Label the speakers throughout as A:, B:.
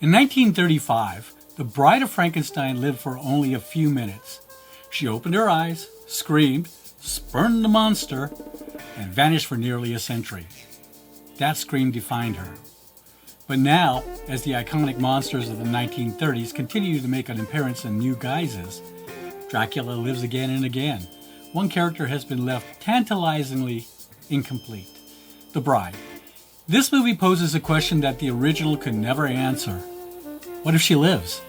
A: In 1935, the Bride of Frankenstein lived for only a few minutes. She opened her eyes, screamed, spurned the monster, and vanished for nearly a century. That scream defined her. But now, as the iconic monsters of the 1930s continue to make an appearance in new guises, Dracula lives again and again. One character has been left tantalizingly incomplete: the bride. This movie poses a question that the original could never answer. What if she lives?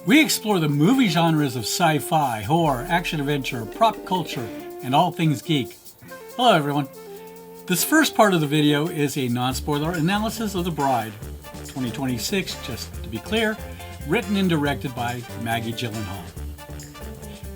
A: We explore the movie genres of sci-fi, horror, action-adventure, prop culture, and all things geek. Hello everyone. This first part of the video is a non-spoiler analysis of The Bride, 2026, just to be clear, written and directed by Maggie Gyllenhaal.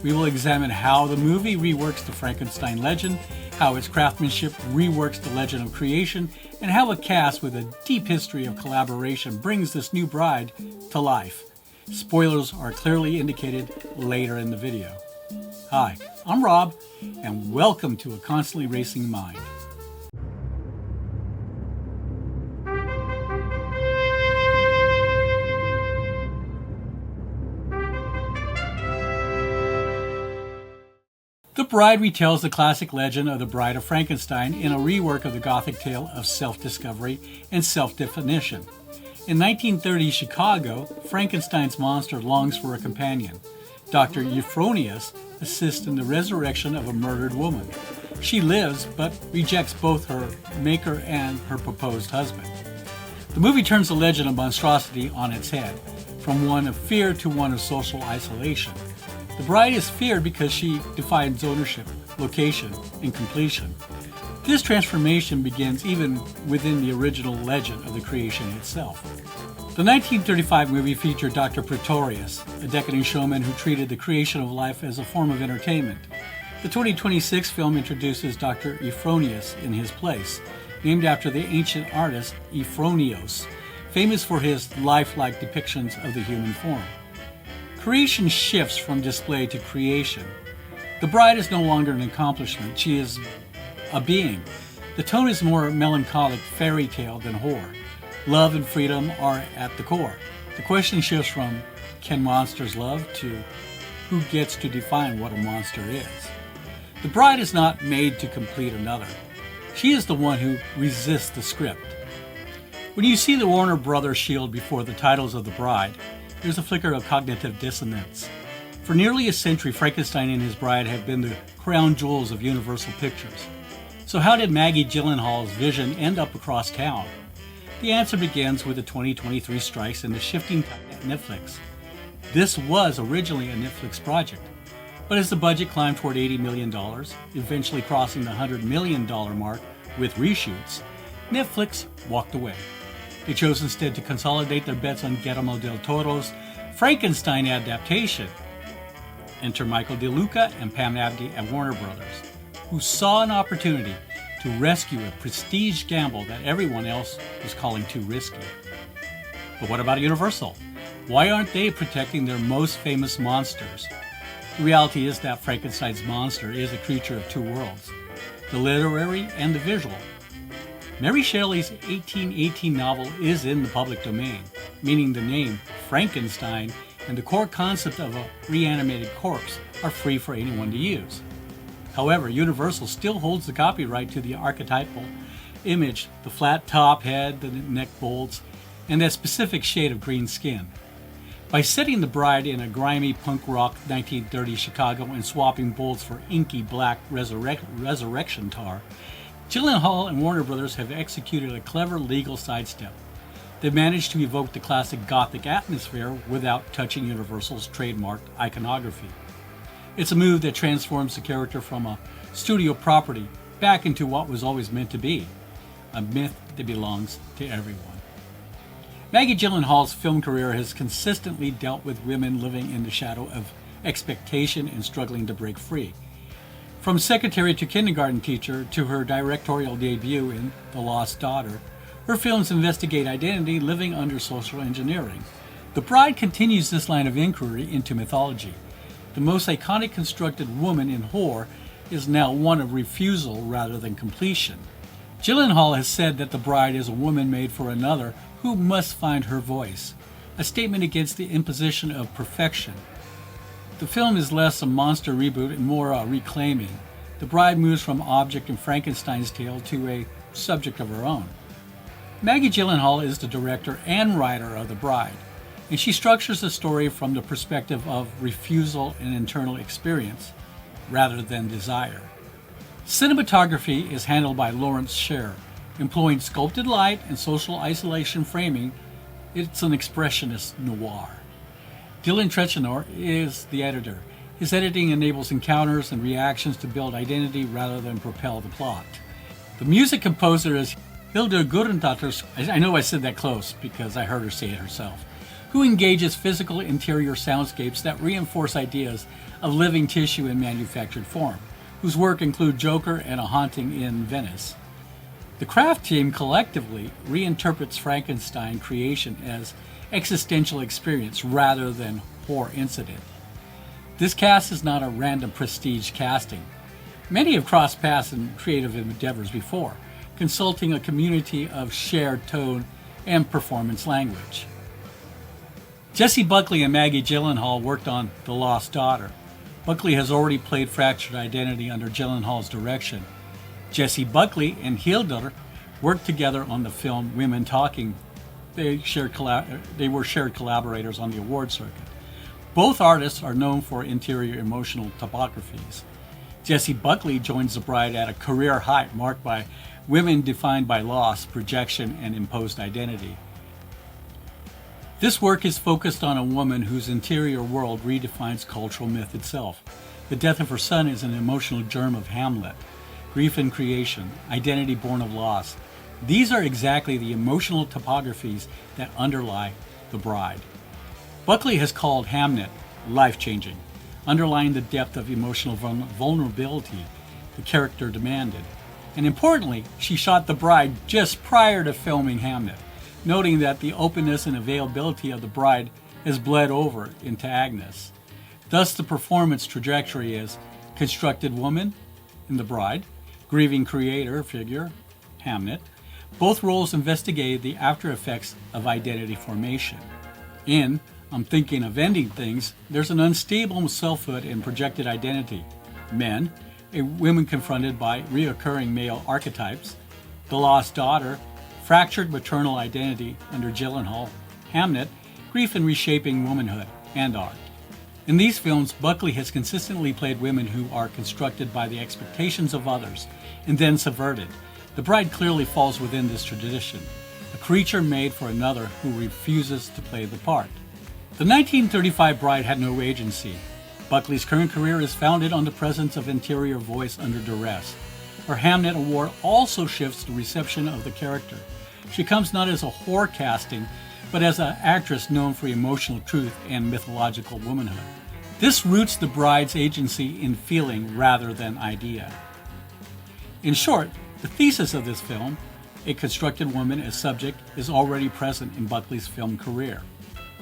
A: We will examine how the movie reworks the Frankenstein legend, how its craftsmanship reworks the legend of creation, and how a cast with a deep history of collaboration brings this new bride to life. Spoilers are clearly indicated later in the video. Hi, I'm Rob, and welcome to A Constantly Racing Mind. The Bride retells the classic legend of the Bride of Frankenstein in a rework of the Gothic tale of self-discovery and self-definition. In 1930 Chicago, Frankenstein's monster longs for a companion. Dr. Euphonius assists in the resurrection of a murdered woman. She lives, but rejects both her maker and her proposed husband. The movie turns the legend of monstrosity on its head, from one of fear to one of social isolation. The bride is feared because she defines ownership, location, and completion. This transformation begins even within the original legend of the creation itself. The 1935 movie featured Dr. Pretorius, a decadent showman who treated the creation of life as a form of entertainment. The 2026 film introduces Dr. Euphonius in his place, named after the ancient artist Euphronios, famous for his lifelike depictions of the human form. Creation shifts from display to creation. The bride is no longer an accomplishment, she is a being. The tone is more melancholic fairy tale than horror. Love and freedom are at the core. The question shifts from can monsters love to who gets to define what a monster is. The bride is not made to complete another. She is the one who resists the script. When you see the Warner Brothers shield before the titles of The Bride, there's a flicker of cognitive dissonance. For nearly a century, Frankenstein and his bride have been the crown jewels of Universal Pictures. So how did Maggie Gyllenhaal's vision end up across town? The answer begins with the 2023 strikes and the shifting tide at Netflix. This was originally a Netflix project, but as the budget climbed toward $80 million, eventually crossing the $100 million mark with reshoots, Netflix walked away. They chose instead to consolidate their bets on Guillermo del Toro's Frankenstein adaptation. Enter Michael DeLuca and Pam Abdy at Warner Brothers, who saw an opportunity to rescue a prestige gamble that everyone else was calling too risky. But what about Universal? Why aren't they protecting their most famous monsters? The reality is that Frankenstein's monster is a creature of two worlds, the literary and the visual. Mary Shelley's 1818 novel is in the public domain, meaning the name Frankenstein and the core concept of a reanimated corpse are free for anyone to use. However, Universal still holds the copyright to the archetypal image, the flat top head, the neck folds, and that specific shade of green skin. By setting the bride in a grimy punk rock 1930s Chicago and swapping bolts for inky black resurrection tar, Gyllenhaal and Warner Brothers have executed a clever legal sidestep. They've managed to evoke the classic Gothic atmosphere without touching Universal's trademarked iconography. It's a move that transforms the character from a studio property back into what was always meant to be, a myth that belongs to everyone. Maggie Gyllenhaal's film career has consistently dealt with women living in the shadow of expectation and struggling to break free. From secretary to kindergarten teacher to her directorial debut in The Lost Daughter, her films investigate identity living under social engineering. The Bride continues this line of inquiry into mythology. The most iconic constructed woman in horror is now one of refusal rather than completion. Gyllenhaal has said that the bride is a woman made for another who must find her voice. a statement against the imposition of perfection. The film is less a monster reboot and more a reclaiming. The bride moves from object in Frankenstein's tale to a subject of her own. Maggie Gyllenhaal is the director and writer of The Bride, and she structures the story from the perspective of refusal and internal experience, rather than desire. Cinematography is handled by Lawrence Sher, employing sculpted light and social isolation framing. It's an expressionist noir. Dylan Tretchenor is the editor. His editing enables encounters and reactions to build identity rather than propel the plot. The music composer is Hildur Gudnadóttir. I know I said that close because I heard her say it herself, who engages physical interior soundscapes that reinforce ideas of living tissue in manufactured form, whose work include Joker and A Haunting in Venice. The craft team collectively reinterprets Frankenstein creation as existential experience rather than horror incident. This cast is not a random prestige casting. Many have crossed paths in creative endeavors before, consulting a community of shared tone and performance language. Jessie Buckley and Maggie Gyllenhaal worked on The Lost Daughter. Buckley has already played Fractured Identity under Gyllenhaal's direction. Jessie Buckley and Hildur worked together on the film Women Talking. They were shared collaborators on the award circuit. Both artists are known for interior emotional topographies. Jessie Buckley joins The Bride at a career height marked by women defined by loss, projection, and imposed identity. This work is focused on a woman whose interior world redefines cultural myth itself. The death of her son is an emotional germ of Hamlet, grief and creation, identity born of loss. These are exactly the emotional topographies that underlie The Bride. Buckley has called Hamlet life-changing, underlying the depth of emotional vulnerability the character demanded. And importantly, she shot The Bride just prior to filming Hamlet, noting that the openness and availability of The Bride has bled over into Agnes. Thus, the performance trajectory is constructed woman in The Bride, grieving creator figure, Hamlet. Both roles investigate the after effects of identity formation. In I'm Thinking of Ending Things, there's an unstable selfhood and projected identity. Men, a woman confronted by reoccurring male archetypes. The Lost Daughter, fractured maternal identity under Gyllenhaal. Hamlet, grief and reshaping womanhood and art. In these films, Buckley has consistently played women who are constructed by the expectations of others and then subverted. The Bride clearly falls within this tradition, a creature made for another who refuses to play the part. The 1935 Bride had no agency. Buckley's current career is founded on the presence of interior voice under duress. Her Hamlet Award also shifts the reception of the character. She comes not as a horror casting, but as an actress known for emotional truth and mythological womanhood. This roots The Bride's agency in feeling rather than idea. In short, the thesis of this film, a constructed woman as subject, is already present in Buckley's film career.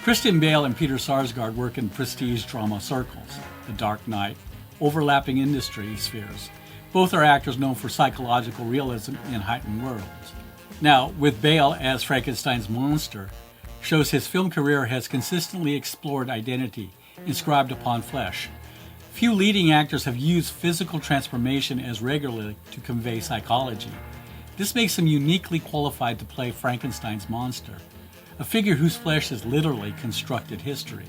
A: Christian Bale and Peter Sarsgaard work in prestige drama circles, The Dark Knight, overlapping industry spheres. Both are actors known for psychological realism in heightened worlds. Now, with Bale as Frankenstein's monster, shows his film career has consistently explored identity inscribed upon flesh. Few leading actors have used physical transformation as regularly to convey psychology. This makes him uniquely qualified to play Frankenstein's monster, a figure whose flesh is literally constructed history.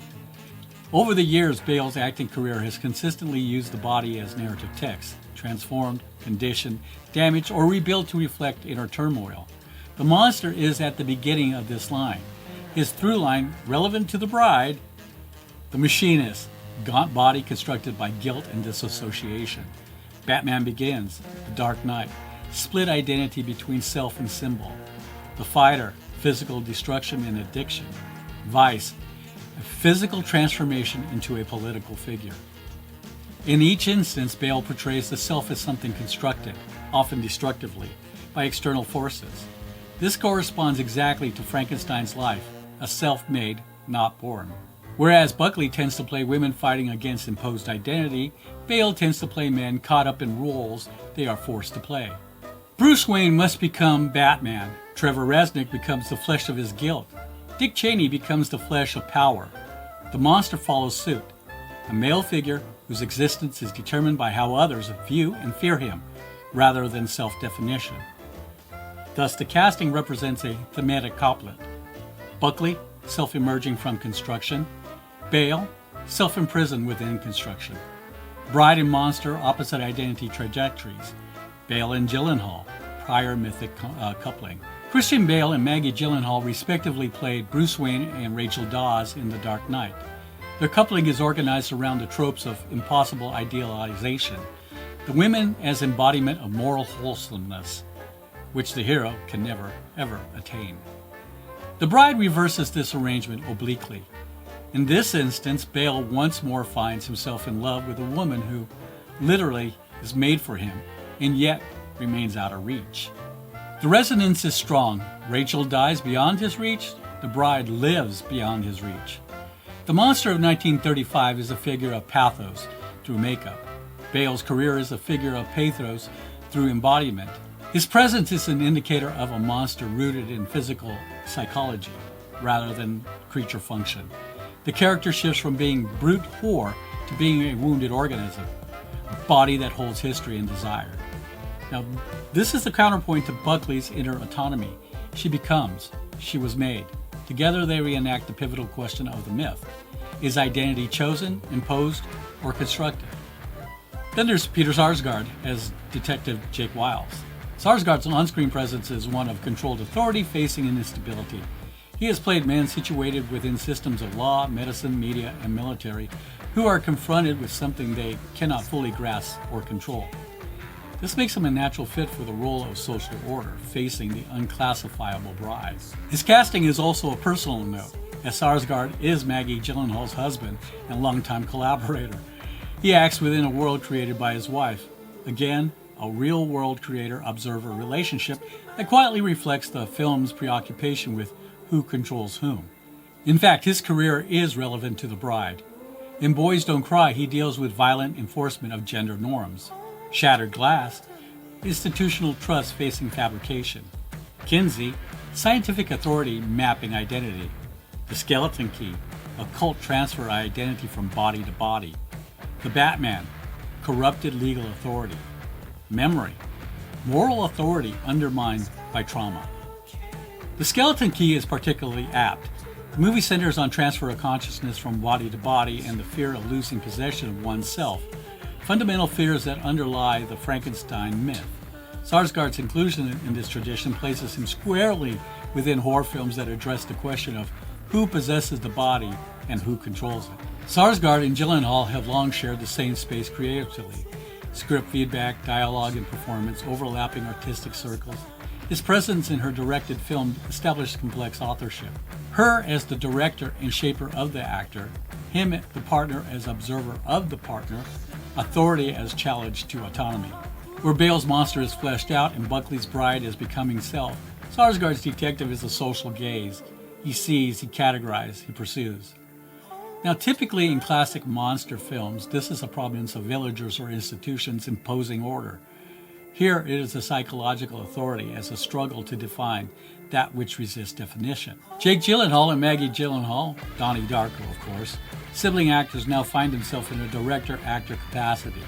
A: Over the years, Bale's acting career has consistently used the body as narrative text, transformed, conditioned, damaged, or rebuilt to reflect inner turmoil. The monster is at the beginning of this line. His through line, relevant to The Bride, The Machinist, gaunt body constructed by guilt and disassociation. Batman Begins, The Dark Knight, split identity between self and symbol. The Fighter, physical destruction and addiction. Vice, a physical transformation into a political figure. In each instance, Bale portrays the self as something constructed, often destructively, by external forces. This corresponds exactly to Frankenstein's life, a self-made, not born. Whereas Buckley tends to play women fighting against imposed identity, Bale tends to play men caught up in roles they are forced to play. Bruce Wayne must become Batman. Trevor Resnick becomes the flesh of his guilt. Dick Cheney becomes the flesh of power. The monster follows suit, a male figure whose existence is determined by how others view and fear him, rather than self-definition. Thus, the casting represents a thematic couplet. Buckley, self-emerging from construction. Bale, self-imprisoned within construction. Bride and monster, opposite identity trajectories. Bale and Gyllenhaal, prior mythic coupling. Christian Bale and Maggie Gyllenhaal respectively played Bruce Wayne and Rachel Dawes in The Dark Knight. Their coupling is organized around the tropes of impossible idealization, the women as embodiment of moral wholesomeness, which the hero can never, ever attain. The Bride reverses this arrangement obliquely. In this instance, Bale once more finds himself in love with a woman who literally is made for him and yet remains out of reach. The resonance is strong. Rachel dies beyond his reach. The bride lives beyond his reach. The monster of 1935 is a figure of pathos through makeup. Bale's career is a figure of pathos through embodiment. His presence is an indicator of a monster rooted in physical psychology rather than creature function. The character shifts from being brute whore to being a wounded organism, a body that holds history and desire. Now, this is the counterpoint to Buckley's inner autonomy. She becomes, she was made. Together they reenact the pivotal question of the myth. Is identity chosen, imposed, or constructed? Then there's Peter Sarsgaard as Detective Jake Wiles. Sarsgaard's on-screen presence is one of controlled authority facing instability. He has played men situated within systems of law, medicine, media, and military who are confronted with something they cannot fully grasp or control. This makes him a natural fit for the role of social order, facing the unclassifiable bride. His casting is also a personal note, as Sarsgaard is Maggie Gyllenhaal's husband and longtime collaborator. He acts within a world created by his wife. Again, a real-world creator-observer relationship that quietly reflects the film's preoccupation with who controls whom. In fact, his career is relevant to The Bride. In Boys Don't Cry, he deals with violent enforcement of gender norms. Shattered Glass, institutional trust facing fabrication. Kinsey, scientific authority mapping identity. The Skeleton Key, occult transfer of identity from body to body. The Batman, corrupted legal authority. Memory, moral authority undermined by trauma. The Skeleton Key is particularly apt. The movie centers on transfer of consciousness from body to body and the fear of losing possession of oneself, fundamental fears that underlie the Frankenstein myth. Sarsgaard's inclusion in this tradition places him squarely within horror films that address the question of who possesses the body and who controls it. Sarsgaard and Gyllenhaal have long shared the same space creatively. Script feedback, dialogue, and performance overlapping artistic circles. His presence in her directed film established complex authorship. Her as the director and shaper of the actor, him the partner as observer of the partner, authority as challenge to autonomy. Where Bale's monster is fleshed out and Buckley's bride is becoming self, Sarsgaard's detective is a social gaze. He sees, he categorizes, he pursues. Now, typically in classic monster films, this is a province of villagers or institutions imposing order. Here it is a psychological authority as a struggle to define that which resists definition. Jake Gyllenhaal and Maggie Gyllenhaal, Donnie Darko of course, sibling actors now find themselves in a director-actor capacity,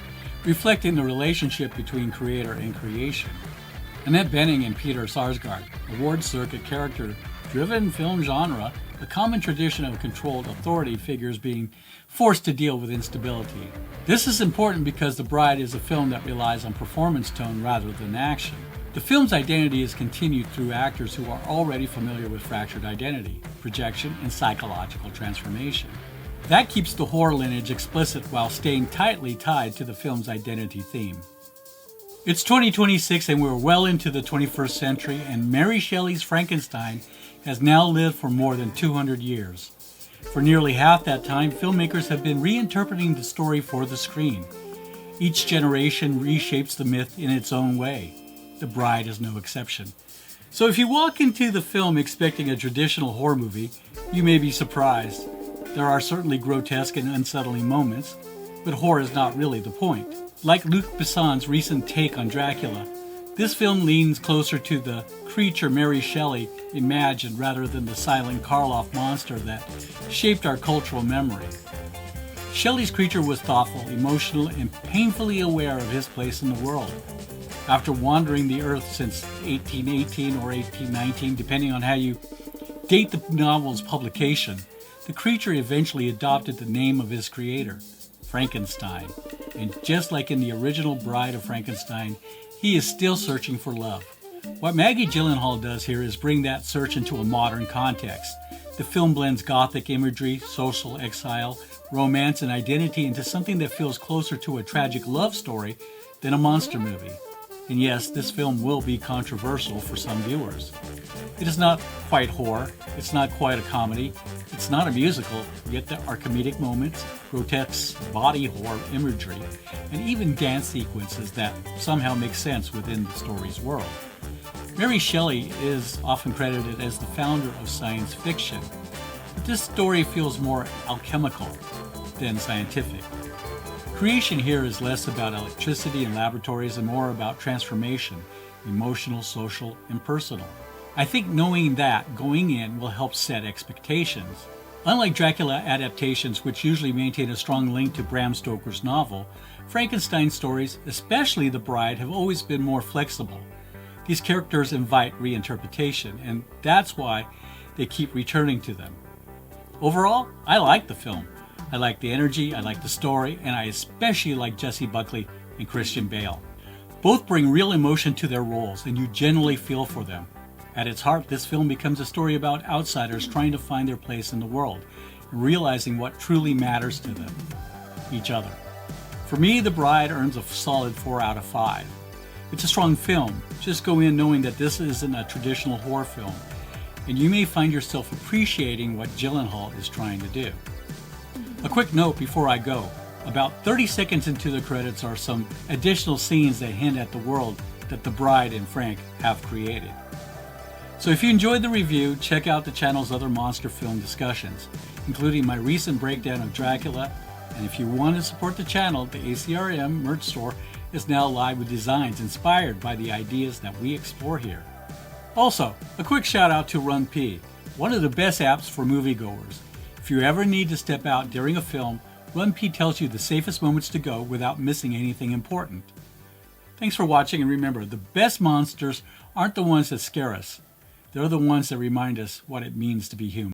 A: reflecting the relationship between creator and creation. Annette Bening and Peter Sarsgaard, award circuit character-driven film genre, a common tradition of controlled authority figures being forced to deal with instability. This is important because The Bride is a film that relies on performance tone rather than action. The film's identity is continued through actors who are already familiar with fractured identity, projection, and psychological transformation. That keeps the horror lineage explicit while staying tightly tied to the film's identity theme. It's 2026 and we're well into the 21st century, and Mary Shelley's Frankenstein has now lived for more than 200 years. For nearly half that time, filmmakers have been reinterpreting the story for the screen. Each generation reshapes the myth in its own way. The Bride is no exception. So if you walk into the film expecting a traditional horror movie, you may be surprised. There are certainly grotesque and unsettling moments, but horror is not really the point. Like Luc Besson's recent take on Dracula, This film leans closer to the creature Mary Shelley imagined rather than the silent Karloff monster that shaped our cultural memory. Shelley's creature was thoughtful, emotional, and painfully aware of his place in the world. After wandering the earth since 1818 or 1819, depending on how you date the novel's publication, the creature eventually adopted the name of his creator, Frankenstein. And just like in the original Bride of Frankenstein, he is still searching for love. What Maggie Gyllenhaal does here is bring that search into a modern context. The film blends gothic imagery, social exile, romance, and identity into something that feels closer to a tragic love story than a monster movie. And yes, this film will be controversial for some viewers. It is not quite horror, it's not quite a comedy, it's not a musical, yet there are comedic moments, grotesque body horror imagery, and even dance sequences that somehow make sense within the story's world. Mary Shelley is often credited as the founder of science fiction, but this story feels more alchemical than scientific. Creation here is less about electricity and laboratories and more about transformation, emotional, social, and personal. I think knowing that going in will help set expectations. Unlike Dracula adaptations, which usually maintain a strong link to Bram Stoker's novel, Frankenstein stories, especially The Bride, have always been more flexible. These characters invite reinterpretation, and that's why they keep returning to them. Overall, I like the film. I like the energy, I like the story, and I especially like Jessie Buckley and Christian Bale. Both bring real emotion to their roles, and you genuinely feel for them. At its heart, this film becomes a story about outsiders trying to find their place in the world and realizing what truly matters to them, each other. For me, The Bride earns a solid 4 out of 5. It's a strong film. Just go in knowing that this isn't a traditional horror film, and you may find yourself appreciating what Gyllenhaal is trying to do. A quick note before I go. About 30 seconds into the credits are some additional scenes that hint at the world that The Bride and Frank have created. So if you enjoyed the review, check out the channel's other monster film discussions, including my recent breakdown of Dracula. And if you want to support the channel, the ACRM merch store is now live with designs inspired by the ideas that we explore here. Also, a quick shout out to RunP, one of the best apps for moviegoers. If you ever need to step out during a film, RunP tells you the safest moments to go without missing anything important. Thanks for watching, and remember, the best monsters aren't the ones that scare us. They're the ones that remind us what it means to be human.